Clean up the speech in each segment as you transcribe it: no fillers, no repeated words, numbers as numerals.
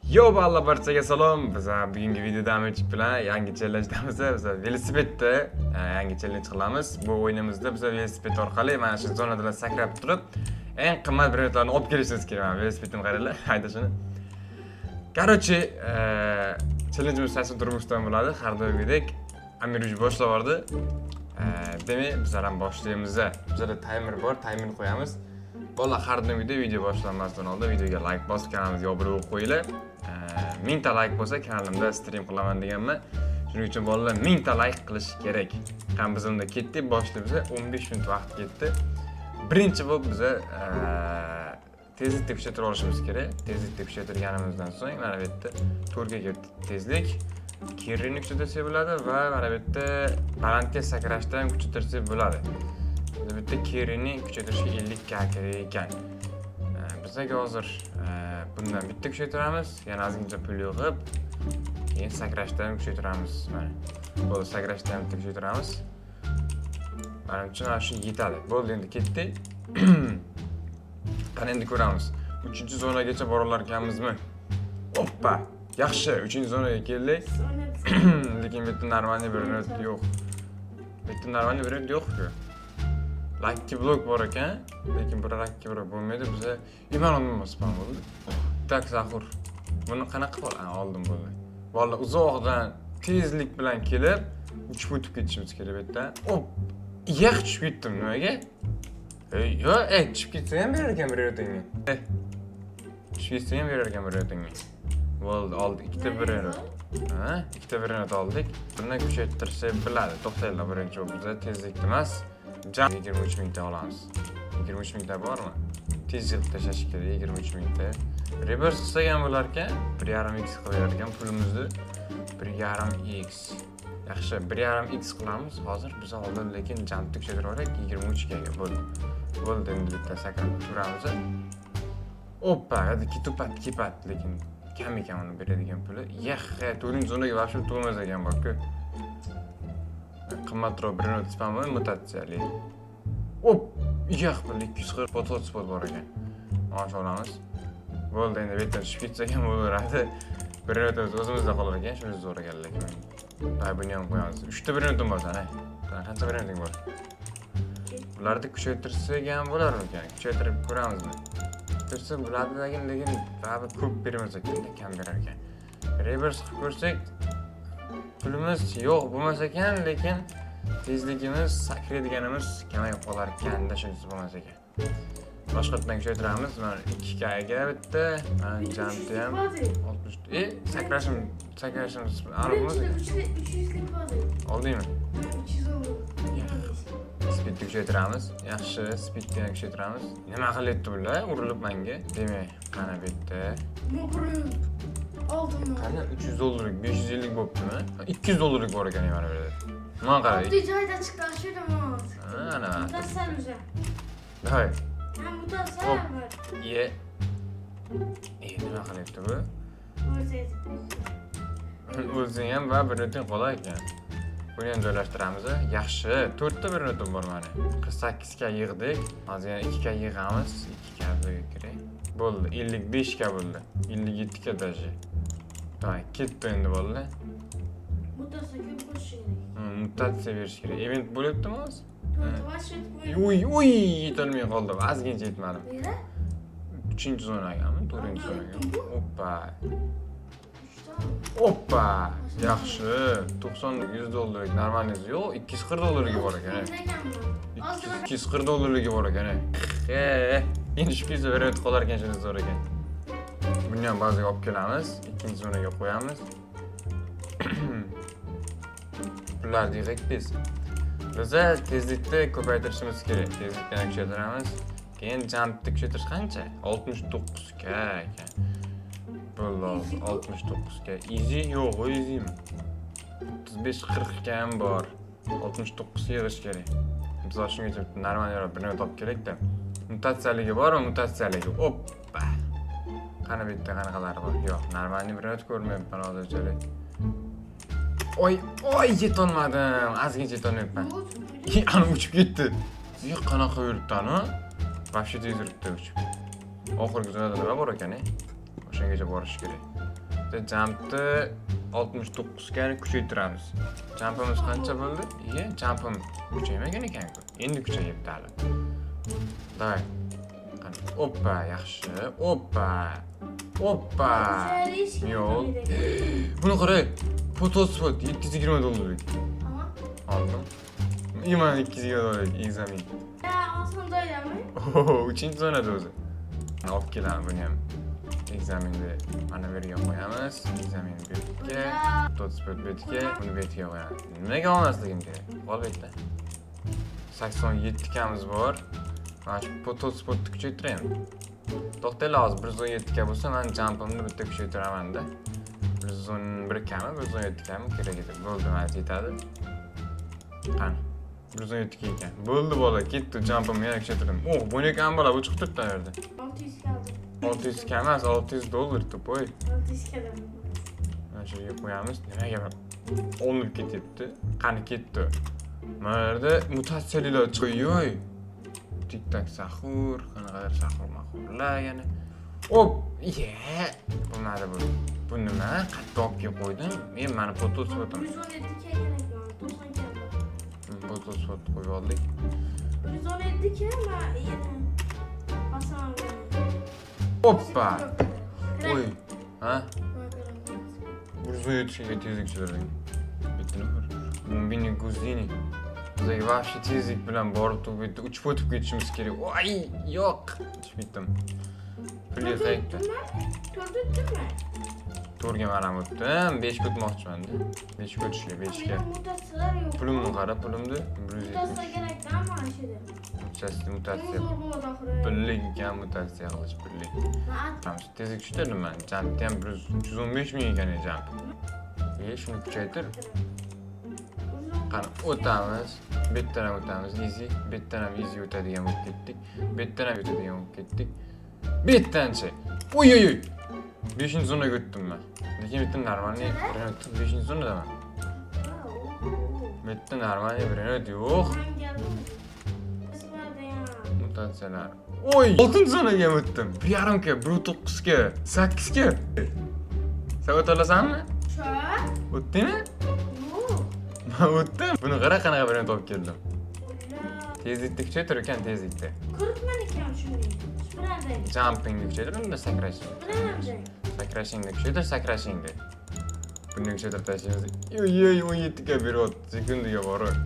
Yo balla barchaga salom. Biz bugungi videoda bilan yangi challenge'damiz. Biz velosipedda yangi challenge qilamiz. Bu o'yinimizda biz velosiped orqali mana shu zonadan sakrab turib, eng qimmat brendlarni olib kelishingiz kerak. Velosipedni qaranglar, haydashini. Короче, challenge'imiz asl turmushdan bo'ladi. Har doimgidek Amiruj boshlab yubordi. Demak, bizlar ham boshlaymiz. Bizda timer bor, timer qo'yamiz. Bola har doimgidek video boshlanmasdan oldin videoga like bosib, kanalimizga obuna bo'lib qo'yinglar. 1000 ta like bo'lsa kanalimda stream qilaman deganman. Shuning uchun bolalar 1000 ta like qilish kerak. Ham biz unda ketdik, boshlaymiz. 15 minut vaqt ketdi. Birinchi bo'lib biz tezlikni kuchaytirib olishimiz kerak. Tezlikni kuchaytirganimizdan so'ng mana bu yerda to'rtga tezlik kerini kuchaytirsak bo'ladi va mana bu yerda balandga sakrashda ham kuchaytirsak bo'ladi. Bu yerda kerini kuchaytirishga 50 ga kerak ekan. Bizga hozir bundan bitta kuchaytiramiz, yana ozgincha pul yig'ib, keyin sakrashdan kuchaytiramiz. Mana bu sakrashdan bitta kuchaytiramiz. Menimcha shu yetadi. Bo'ldi, endi ketdik. Qani endi ko'ramiz. 3-zonagacha bora olarkanmizmi? Hoppa! Yaxshi, 3-zonaga keldik. Lekin bu yerda normalniy variant yo'q. Bu yerda normalniy variant yo'q-ku. Lucky blok bor ekan, lekin bir lucky blok bo'lmaydi. Bizga iman olmaymiz spam bo'ldi. Tak Zahur. Buni qanaqa qil? Oldim bo'ldi. Vallahi uzoqdan tezlik bilan kelib, uchib o'tib ketishimiz kerak bu yerda. Hop! Yo'q, tushib ketdim nimaga? Yo'q, tushib ketsa ham berar ekan bir yo'tingga. Tushib ketsa ham berar ekan bir yo'tingga. Bo'ldi, oldik ikkita birini. Ikkita birini oldik. Buni kuchaytirsa bo'ladi. To'xtanglar, birinchi bizda tezlik emas. Jam 23 mingta olamiz. 23 mingta bormi? Tez yig'ib tashlash kerak 23 mingta. Reverse qilsak ham bo'lar ekan, 1.5x qilar ekan pulimizni. 1.5x. Yaxshi, 1.5x qilamiz. Hozir biz oldin lekin jumpni kuchaytirib olaylik 23 ga bo'ldi. Bo'ldi, endi bitta sakrab turamiz. Hoppa, hadi kipat lekin kam ekan uni beradigan puli. Yaxshi, 4-zonaga вообще to'lmas ekan bak-ku. Qimmatroq birini spammi mutatsiyali. Hop, yo'q, 240 spot bor ekan. Mana shu olamiz. Bo'ldi, endi bu yerdan tushib ketsak ham bo'laveradi. Birini o'zimizda qolar ekan, shuni zo'r ekan lekin. Buni ham qo'yamiz. 3 ta birini bor sana. Qancha birini bor? Bularni kuchaytirsak ham bo'larmikan? Kuchaytirib ko'ramizmi? Kuchaytirsa bo'ladi lekin baribir ko'p bermas ekan, kam berar ekan. Reverse qilib ko'rsak pulimiz yo'q bo'lmas ekan, lekin tezligimiz, sakraydiganimiz kamayib qolar ekanda, shunisi bo'lmas ekan. Boshqatdan kuchaytiramiz. Mana 2 ga bitta, mana jumpni ham 60. Sakrashimiz aniqmi? 300 bor. Oldingmi? 300 oldi. Speedni kuchaytiramiz. Yaxshi, speedni ham kuchaytiramiz. Nima qilyapti bular? Urilib menga. Demak, qana bu yerda. Oldim. Qani $300, 550 bo'ptimi? $200 bor ekan mana bu yerda. Mana qarang. Bu joyda chiqdi, shunda mos. Ana. Mutasal o'zi. Hoy. Ha, mutasal Hop. bor. Nima qilyapti bu? O'zi. O'zing ham va bir o'tin qolar ekan. Buni ham joylashtiramiz. Yaxshi, 4 ta bir o'tin bor mana. 48 ga yig'dik. Hozir yana 2 ga yig'amiz. 2 ga kerak. Bo'ldi, 55 ga bo'ldi. 57 ga dashi. To'y, ketdi endi bo'ldi. Mutasal ko'p bo'lishi kerak. Mutatsiya berish kerak. Event bo'lyaptimi hozir? Voy, Yetolmay qoldim. Ozgincha yetmadim. nera? 3-zonagami, 4-zonagami? Hoppa. Yaxshi. 90-100 normalniz yo'q, $240 bor ekan. $240 bor ekan. Endi shu pizza berib qolar ekan, shuni zo'r ekan. Buni ham bazaga olib kelamiz, ikkinchi zonaga qo'yamiz. Pullarni yig'ik biz. Biza tezlikni ko'paytirishimiz kerak. Tezlikni kuchaytiramiz. Keyin jumpni kuchaytirish qancha? 69 ga ekan. Bo'ldi, 69 ga. Easy yo'q, easymi? 35-40 ga ham bor. 69 yig'ish kerak. Biz shungacha normalniy birini topib kerak-da. Mutatsiyaligi bormi? Mutatsiyaligi. Hoppa. Qani bu yerda qanaqalari bor? Yo'q, normalniy birini ko'rmayapman hozirchalik. Oy, yetolmadim. Ozgincha yetolmayapman. Ana uchib ketdi. Yo'q, qanaqa yuribdi ana? Вообще tez yuribdi uchib. Oxirgi zonada nima bor ekan? O'shagacha borish kerak. Jumpni 69 ga kuchaytiramiz. Jumpimiz qancha bo'ldi? Jumpim kuchaymagan ekan-ku. Endi kuchayibdi hali. Davay. Qani, oppa, yaxshi. Oppa. Yo'q. Buni qarang. Fotospot $720. Oldim. Iman $220 ekzamen. Osmon doydami? Uchinchi zonada o'zi. Olib kelamiz buni ham. Ekzamenni mana bu yerga qo'yamiz. Ekzamen bu yerga, fotospot bu yerga, buni bu yerga qo'yamiz. Nimaga olmasligim kerak? Ol bu yerda. 87 kamiz bor. Mana shu fotospotni kuchaytiraymi? To'xtaylar, hozir 117 ga bo'lsa, men jumpimni bitta kuchaytiraman-da. 111 kami, 117 kami kerak edi. Bo'ldi, mana yetadi. Qani. 117 ga ekan. Bo'ldi bola, ketdi, jumpimni yana kuchaytirdim. Bu ne ekan bola, bu chiqib turibdi bu yerda. 600 kaldı. 600 kam emas, $600 to'poy. 600 kaldı. Mana shu yerga qo'yamiz. Nimaga olinib ketyapti? Qani ketdi. Mana yerda mutatsiyalar chiqyoy. Tik-tak sahur, qanaqadir sahur-mahurlar yana. Hop, bo'lmadi bu. Bu nima? Qayerga olib kelib qo'ydim? Men mana fotospotim. 117 kerak ekan, 90 kaldı. Fotospot qo'yib oldik. 117 ke men yana basamam. Hoppa. Oy. Ha? 117 ga tezlik chiqardim. Bitti nima? Mumbini Guzini. Bizga vahshiy tezlik bilan borib turib uchib o'tib ketishimiz kerak. Voy, yo'q. Bitdim. Pulga qaytdi. To'rdimi? To'rga maram o'tdim. 5 ga o'tmoqchiman-da. 5 ga o'tishga, 5 ga. Mutatsiyalar yo'q. Pulimni qara, pulimni 170. Mutatsiya kerak-da mana shu yerda. Mutatsiya. Zo'r bo'ladi oxiri. Pullik ekan mutatsiya qilish pullik. Mana tezlik tushirdim men. Jumpni ham 315 ming ekan jump. Shuni kuchaytir. Qani o'tamiz. Betdan ham o'tamiz. Easy. Betdan ham easy o'tadigan bo'lib ketdik. Betdan ham o'tadigan bo'lib ketdik. Betdanchi. Oy. 5-zonaga o'tdim men. Lekin bitta normalniy 5-zonadaman. Bitta normalniy birinchi yo'q. Mutatsiyalar. Oy, 6-zonaga ham o'tdim. 1.5 ga, 1.9 ga, 8 ga. Sen o'ta olasanmi? O'tdingmi? Men o'tdim. Buni qara qanaqa birinchi olib keldim. Tezlikni kuchaytir ekan, tezlikni. Ko'ribman ekan shuni. Shunday. Jumpingni kuchaytir, unda sakrashni. Bilaman. Sakrashingni kuchaytir, sakrashingni. Buni kuchaytir tashlaymiz. 17 ga beryapti, sekundiga borib.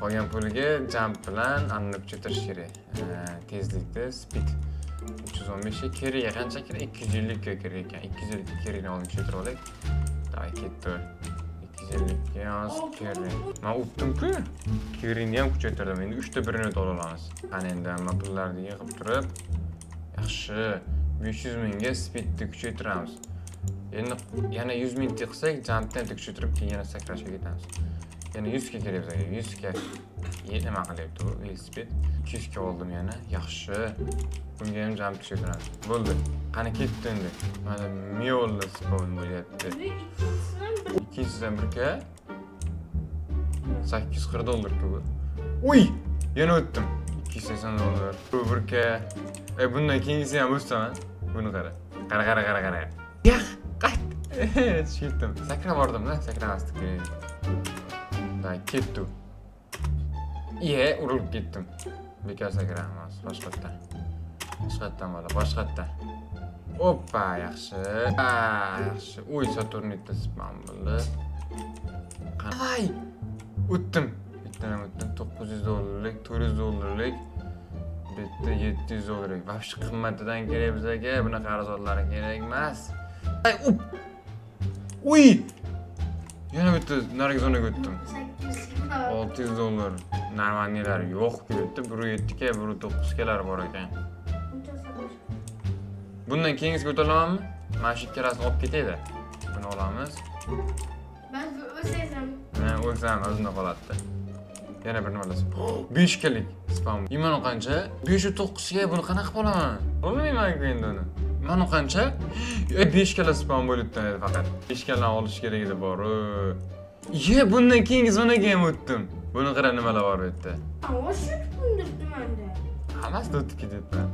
Qolgan puliga jump bilan anni kuchaytirish kerak. Tezlikni, speed 315 ga keriga qancha kerak? 250 ga kerak ekan. 250 ga kerakni olib kuchaytirib olaylik. Davay ketdi. 250 ga yoz kerak. Men o'tdim-ku. Keringni ham kuchaytirdim. Endi 3 ta birini ola olamiz. Qani endi hamma pullarni yig'ib turib, yaxshi 500 mingga speedni kuchaytiramiz. Endi yana 100 ming qilsak, jumpni ham kuchaytirib, keyin yana sakrashga ketamiz. Yana 100 ga kerak bizga. 100 ga nima qilyapti bu velosiped? 200 ga oldim yana. Yaxshi. Bunga ham jump kuchaytiramiz. Bo'ldi. Qani ketdi endi. Mana miolla spawn bo'lyapti. Ikkinchisidan birga $840 ku. Uy! Yana o'tdim. $280. Bu birga. Bundan keyingisi ham o'taman. Buni qara. Qara. Yo'q, qayt. Tushdim. Sakrab bordim-da, sakramasdik kerak. Da ketdi. Urilib ketdim. Bekor sakraymiz. Boshqatdan. Boshqatdan. Oppa, yaxshi. Yaxshi. Uy, Saturnitda spam bo'ldi. Qanday? O'tdim. Bittadan o'tdim. $900, $400. Bitta $700. Vobshe qimmatidan kerak bizga. Bunaqa arzonlari kerak emas. Uy! Yana bitta narigi zonaga o'tdim. $600. Normalniylari yo'q kelibdi. 1.7 ga, 1.9 galar bor ekan. Bundan keyingisiga o'ta olamanmi? Mana shu ikkalasini olib ketaydi. Buni olamiz. Ben o'saysan. Men o'lsam o'zimda qoladi. Yana bir nima olasizmi? 5 kalik spam. Mana qancha? 509 ga buni qanaqa qolaman? Olmayman endi uni. Mana qancha? 5 kala spam bo'libdi faqat. 5 kala olish kerak edi bor. Bundan keyingi zonaga ham o'tdim. Buni qara nimalar bor bu yerda. Oshib bundirdi menda. Hammasini o'tib ketyapman.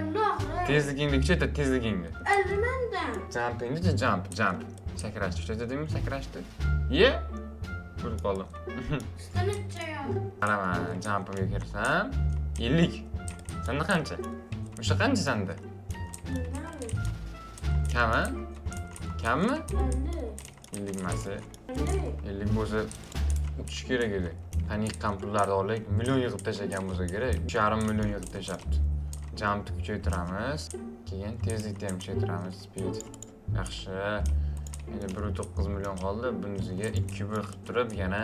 Alloh. Tezligingni kuchaytir, tezligingni. Almandan. Jumpingni jump. Sakrashni kuchaytirdingmi? Sakrashni. Ye. Bo'lib qoldim. Ustini chayo. Qarama, jumpimga kirsam 50. Senda qancha? O'sha qancha senda? Kammi? Kammi? 50 masi. 50 bo'lsa uchish kerak edi. Qani yiqqan pullarni olaylik, million yig'ib tashlagan bo'lsa kerak. 3,5 million yig'ib tashlabdi. Jumpni kuchaytiramiz. Keyin tezlikni ham kuchaytiramiz. Speed. Yaxshi. Endi 1.9 million qoldi. Bunisiga 2 qilib turib yana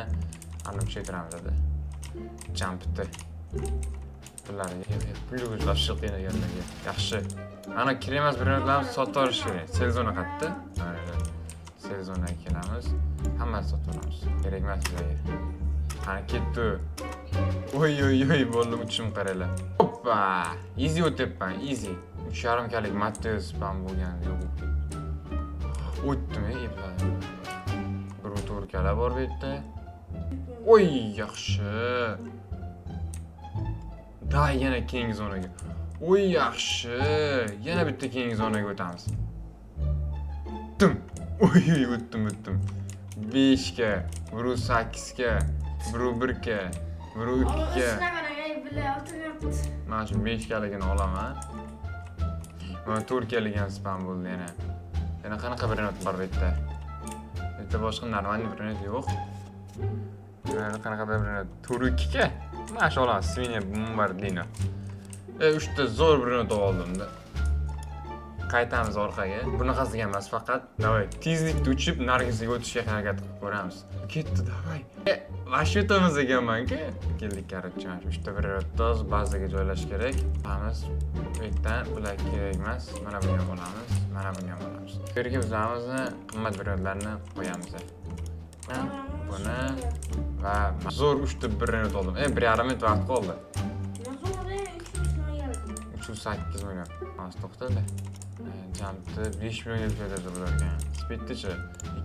uni kuchaytiramiz dedi. Jumpni. Pullarga pulga tashib qiynalganlarga. Yaxshi. Ana kerak brendlarni sotib olish kerak. Sezon qatdi. Sezonga kelamiz. Hammasini sotib olamiz. Kerak emas bizga. Qani ketdi. Oy, bo'ldi uchim qaranglar. Hoppa! Easy o'tyapman, easy. 3,5 kalik Matteus spam bo'lgan yo'q. O'tdimi? Epladim. 1.4 kala bor bu yerda. Oy, yaxshi. Da yana keyingi zonaga. Oy, yaxshi. Yana bitta keyingi zonaga o'tamiz. O'tdim. Oy, o'tdim. 5 ga, 8 ga, 1 ga, 2 ga. Mana shu 5 galigini olaman. Mana 4 galigini spam bo'ldi yana. Yana qanaqa brend bor bu yerda? Bitta boshqa normal brend yo'q. Yana qanaqa brend? 4 ga. Mana shu olamiz. Sviniya bombardino. 3 ta zo'r brend oldim-da. Qaytamiz orqaga. Bunaqasiga emas, faqat davay tezlikda uchib nargisiga o'tishga harakat qilib ko'ramiz. Ketdi, davay. Vashyotamiz ekanman-ku. Keldik, qarorchi. 3 ta brendimiz bazaga joylash kerak. Qamiz bu yerdan bular kerak emas. Mana buni ham olamiz, mana buni ham olamiz. Bu yerga bizlarimizni qimmat brendlarni qo'yamiz. Buni va zo'r 3 ta brend oldim. 1,5 minut vaqt qoldi. 308 million. Hozir to'xtadi. Jumpni 5 million yeb beradi bularga. Speedchi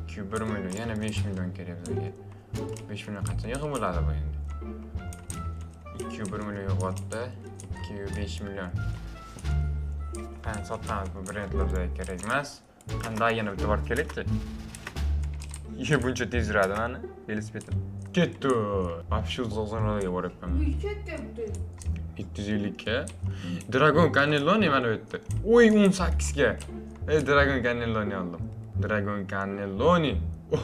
2,1 million, yana 5 million kerak bizga. 5 million qancha yig'ib bo'ladi bu endi? 2,1 million yig'yapti. 2,5 million. Qani sotamiz bu brendlarga kerak emas. Qanday yana bitta bor kerak-chi? Buncha tez yuradi mana velosipedim. Ketdi. Вообще uzoqlarga boryapman. 750 ga. Dragon Cannelloni mana bu yerda. Oy 18 ga. Dragon Cannelloni oldim. Dragon Cannelloni.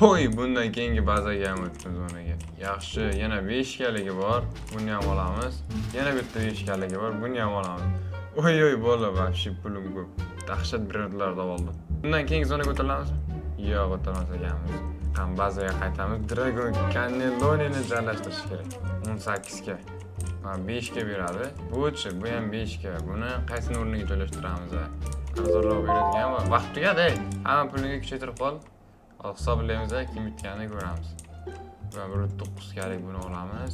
Oy, bundan keyingi bazaga ham o'tdim zonaga. Yaxshi, yana 5 galigi bor. Buni ham olamiz. Yana bitta 5 galigi bor. Buni ham olamiz. Oy, bo'ldi, вообще pulim ko'p. Dahshat brendlarni oldim. Bundan keyingi zonaga o'tiramizmi? Yo'q, o'tirmas ekanmiz. Ham bazaga qaytamiz. Dragon Cannellonini joylashtirish kerak. 18 ga. 5 ga beradi. Bu-chi, bu ham 5 ga. Buni qaysi o'rniga joylashtiramiz? Arzonroq beradigan va vaqt tugadi. Hamma pulini kuchaytirib qol. Hisoblaymiz, kim bitganini ko'ramiz. Va 1.9 galik buni olamiz.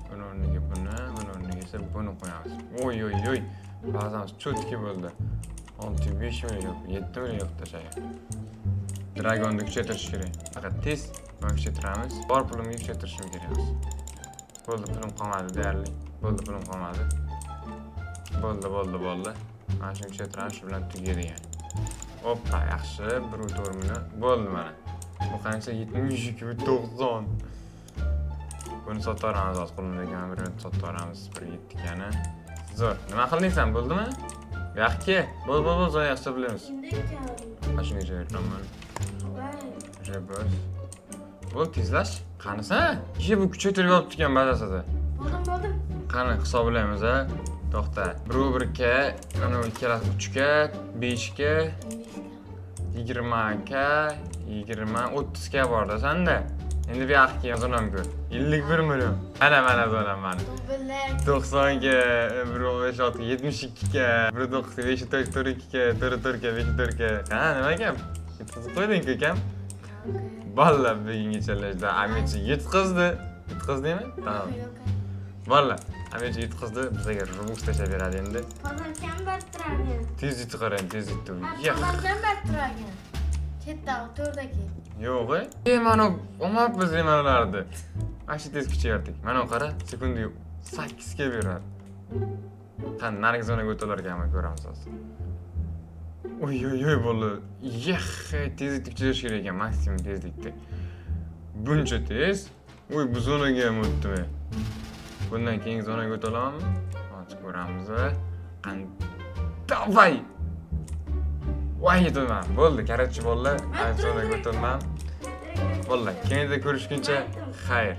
Buni o'rniga buni esa buni qo'yamiz. Oy. Ba'zan cho'tki bo'ldi. 6,5 million, 7 million yo'q tashagan. Dragonni kuchaytirish kerak. Faqat tez kuchaytiramiz. Bor pulimni kuchaytirishim kerak. Bo'ldi, pulim qolmadi deyarli. Bo'ldi. Mana shuni kuchaytiramiz, shu bilan tugaydi yani. Hoppa, yaxshi, 1.4 million. Bo'ldi mana. Bu qancha? 72,90. Buni sotaramiz, hozir qo'limdagi birini sotaramiz. 1.7 gani. Zo'r. Nima qildingsan, bo'ldimi? Yaxki. Bo'l, zo'r hisoblaymiz. Mana shunga joylayman. Jabos. Bo'l, tezlash. Qanisa? Kishi bu kuchaytirib olibdi ekan bazasida. Bo'ldim. Qani hisoblaymiz a. To'xta. 1 ga, mana ikkalasi 3 ga, 5 ga, 20 ga, 30 ga borda senda. Endi bu yoqqa yozonam ko'r. 51 million. Mana zo'ram mana. 90 ga, 1.6 ga, 72 ga, 1.9 ga, 5.4 ga, 4 ga, 5 ga. Qani nima gap? Yetkazib qo'yding-ku kam? Valla bugungi chalashda Amichi yetkazdi. Yetkazdingmi? Tamam. Valla Amichi yetkazdi. Bizga Robux tashlab beradi endi. Farzandkam bartirgan. Tez qarang, tez yetdi. Farzandkam bartirgan. Ketdi, to'rdaki. Yo'q, mana olmabmiz nimalarni. Mana shu tez kuchayardik. Mana qara, sekundiga 8 ga beradi. Qani narigi zonaga o'talar ekanmi ko'ramiz hozir. Oy bola. Tezlikni kuchaytirish kerak ekan, maksimum tezlikda. Buncha tez. Bu zonaga ham o'tdimi? Bundan keyingi zonaga o'ta olamizmi? Ochib ko'ramiz. Qani davay. Voy yetolmam. Bo'ldi, короче bolalar, zonaga o'tolmam. Bolalar, keyinda ko'rishguncha xayr.